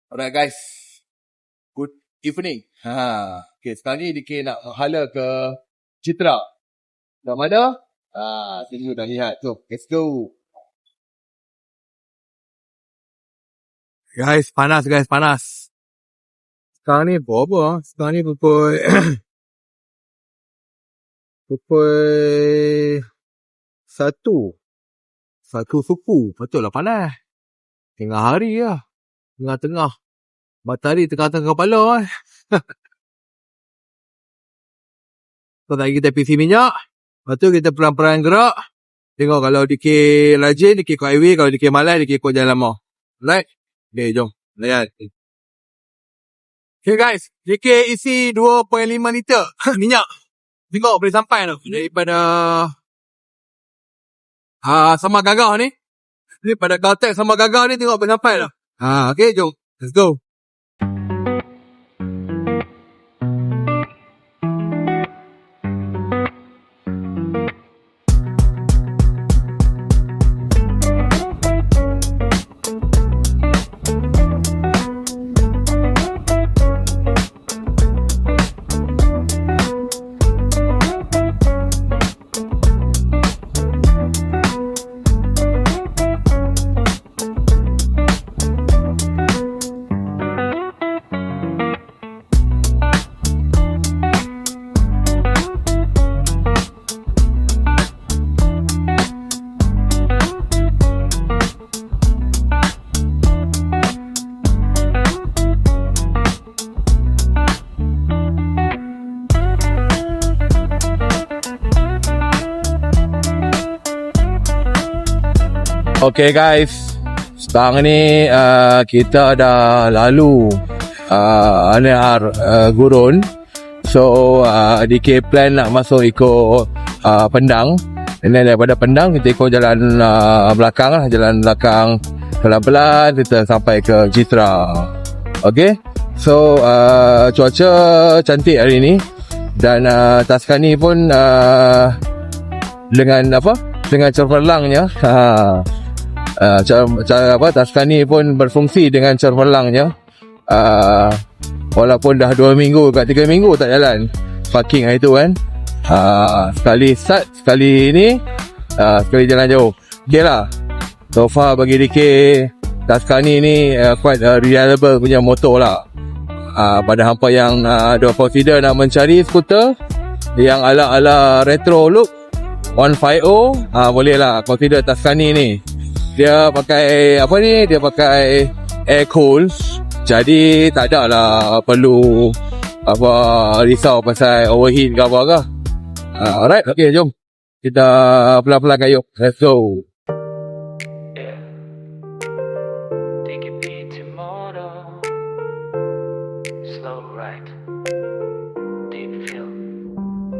Alright guys, good evening. Okay, sekarang ni DK nak hala ke Citra. Dah mana? Sini dah lihat. So, let's go. Guys, panas. Sekarang ni berapa? Sekarang ni pukul pukul 1 suku. Betul lah panas. Tengah hari lah. Tengah-tengah. Matahari tengah-tengah kepala . So, lagi kita PC minyak. Lepas tu kita pelan-pelan gerak. Tengok kalau DK rajin, DK ikut highway. Kalau DK malas, DK ikut jalan lama. Alright? Okay, jom. Layan. Okay guys. DK isi 2.5 liter minyak. Tengok boleh sampai tu. Daripada Sama Gagah ni. Daripada Caltex Sama Gagah ni tengok boleh sampai tu. Okay, jom. Let's go. Okay guys, sekarang ni kita dah lalu Nehar Gurun. So DK plan nak masuk ikut Pendang. Dan daripada Pendang kita ikut jalan belakang lah. Jalan belakang pelan-pelan kita sampai ke Citra. Okay, so cuaca cantik hari ni. Dan Tuscany pun dengan cermelangnya. Tuscany pun berfungsi dengan cermelangnya. Walaupun dah 2 minggu kat 3 minggu tak jalan parking hari tu kan. Sekali start, sekali ni sekali jalan jauh. Okay lah, so far bagi DK Tuscany ni quite reliable punya motor lah. Pada hampa yang ada consider nak mencari skuter yang ala-ala retro look 150, boleh lah consider Tuscany ni. Dia pakai dia pakai air cool. Jadi tak ada lah perlu risau pasal overheat ke apa ke. Alright, okay, jom kita pelan-pelan kayuh. Let's go.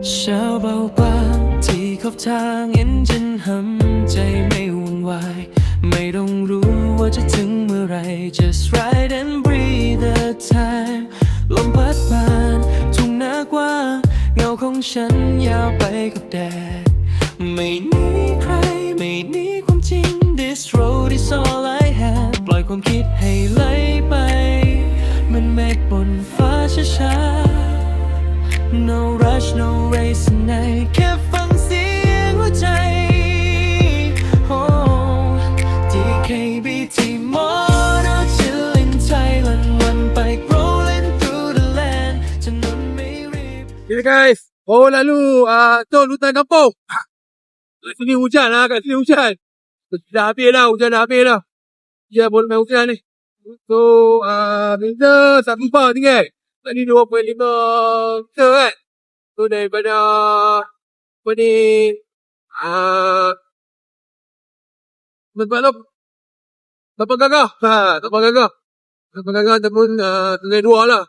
Sao bao quang thì khóc thang engine หำใจไม่วุ่นวายไม่ต้องรู้ว่าจะถึงเมื่อไร Just ride and breathe the time ลมพัดผ่านทุ่งนากว้างเงาของฉันยาวไปกับแดดไม่หนีใครไม่หนีความจริง This road is all I have ปล่อยความคิดให้ไหลไปเหมันเมฆบนฟ้าช้าๆ No rush no race tonight แค่ฟังเสียงหัวใจ DKBT Motor chilling Thailand one bike rolling through the land ถนนไม่รีบ Okay guys, lalu tol hutan kampung. Kat sini hujan lah, kat sini hujan. Dah habis dah, hujan dah habis dah. Ya, boleh main hujan ni. So, beza 1.4 tinggal. Tadi 2.5 meter kan. So, daripada apa ni, tempat tu Tapak Gagah. Tapak Gagah ataupun Sungai Dua lah.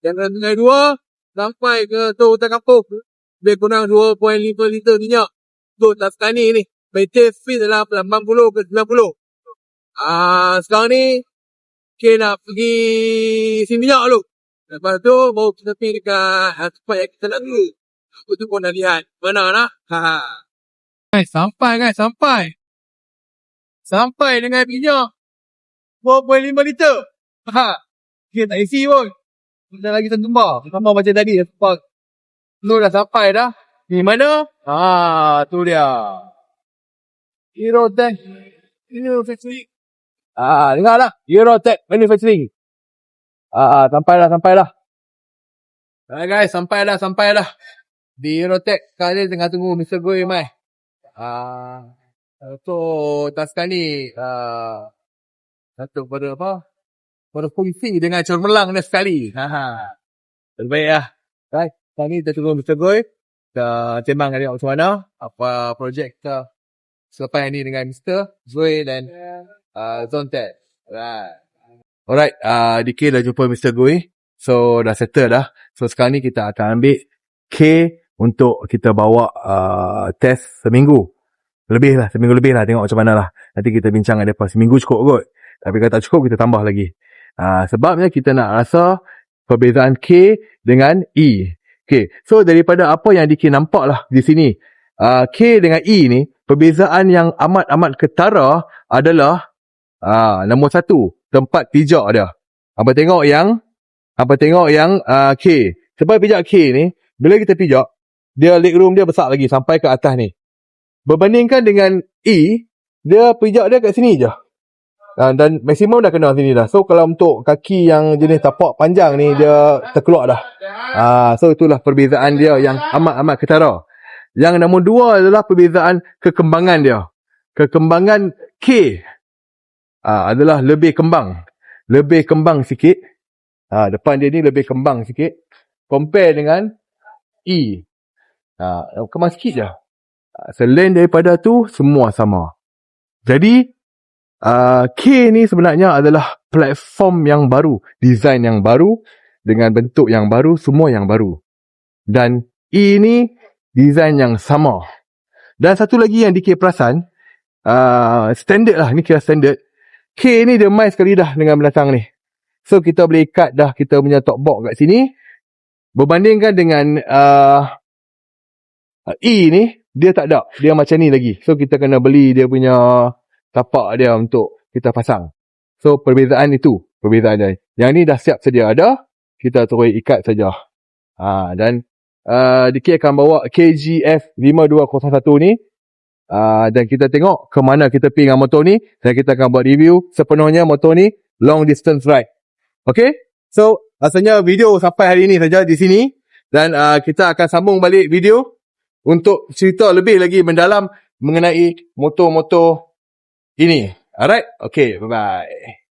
Jangan Sungai Dua sampai ke tol hutan kampung. Lebih kurang 2.5 liter minyak. Untuk Tuscany ni. Battery speed dalam 80 ke 90. Sekarang ni okay, nak pergi isi minyak dulu. Lepas tu baru kita pergi dekat tempat yang kita nak dulu. Aku tu pun dah lihat. Mana lah? Sampai dengan minyak 2.5 liter. Okay, tak isi pun. Dah lagi tertumbar. Sama macam tadi. Lu dah sampai dah. Ni mana? Tu dia. Eurotech Manufacturing. Dengar lah. Eurotech Manufacturing. Sampai dah. Alright guys, sampai dah. Di Eurotech kali tengah tunggu Mr. Goy mai. So, task ni satu pada apa? Pada fungsi dengan cemerlang dia sekali. Terbaik lah. Right. Sekarang ni kita tunggu Mr. Goy. Kita sembang dia macam mana. Apa projek kita selepas ni dengan Mr. Goy dan Zontet. Alright. DK dah jumpa Mr. Goy. So, dah settle dah. So, sekarang ni kita akan ambil K untuk kita bawa test seminggu. Seminggu lebih lah. Tengok macam mana lah. Nanti kita bincang dengan mereka. Seminggu cukup kot. Tapi kalau tak cukup, kita tambah lagi. Sebabnya kita nak rasa perbezaan K dengan E. Okay. So, daripada apa yang DK nampak lah di sini. K dengan E ni, perbezaan yang amat-amat ketara adalah nombor 1, tempat pijak dia. Apa tengok yang K. Sebab pijak K ni, bila kita pijak, dia legroom dia besar lagi sampai ke atas ni. Berbandingkan dengan E, dia pijak dia kat sini je. Dan maksimum dah kena sini dah. So, kalau untuk kaki yang jenis tapak panjang ni, dia terkeluar dah. So, itulah perbezaan dia yang amat-amat ketara. Yang nombor 2 adalah perbezaan kekembangan dia. Kekembangan K adalah lebih kembang. Lebih kembang sikit. Depan dia ni lebih kembang sikit. Compare dengan E. Kembang sikit je. Selain daripada tu, semua sama. Jadi, K ni sebenarnya adalah platform yang baru. Design yang baru. Dengan bentuk yang baru. Semua yang baru. Dan E ni design yang sama. Dan satu lagi yang DK perasan. Standard lah. Ni kira standard. K ni dia main sekali dah dengan belakang ni. So, kita boleh ikat dah kita punya top box kat sini. Berbandingkan dengan E ni, dia tak ada. Dia macam ni lagi. So, kita kena beli dia punya tapak dia untuk kita pasang. So, perbezaan itu. Perbezaan dia. Yang ni dah siap sedia ada. Kita terus ikat saja. Dan DK akan bawa KGF 5201 ni. Dan kita tengok ke mana kita pergi dengan motor ni. Dan kita akan buat review sepenuhnya motor ni. Long distance ride. Okay? So, rasanya video sampai hari ni saja di sini. Dan kita akan sambung balik video untuk cerita lebih lagi mendalam mengenai motor-motor ini. Alright? Okay, bye-bye.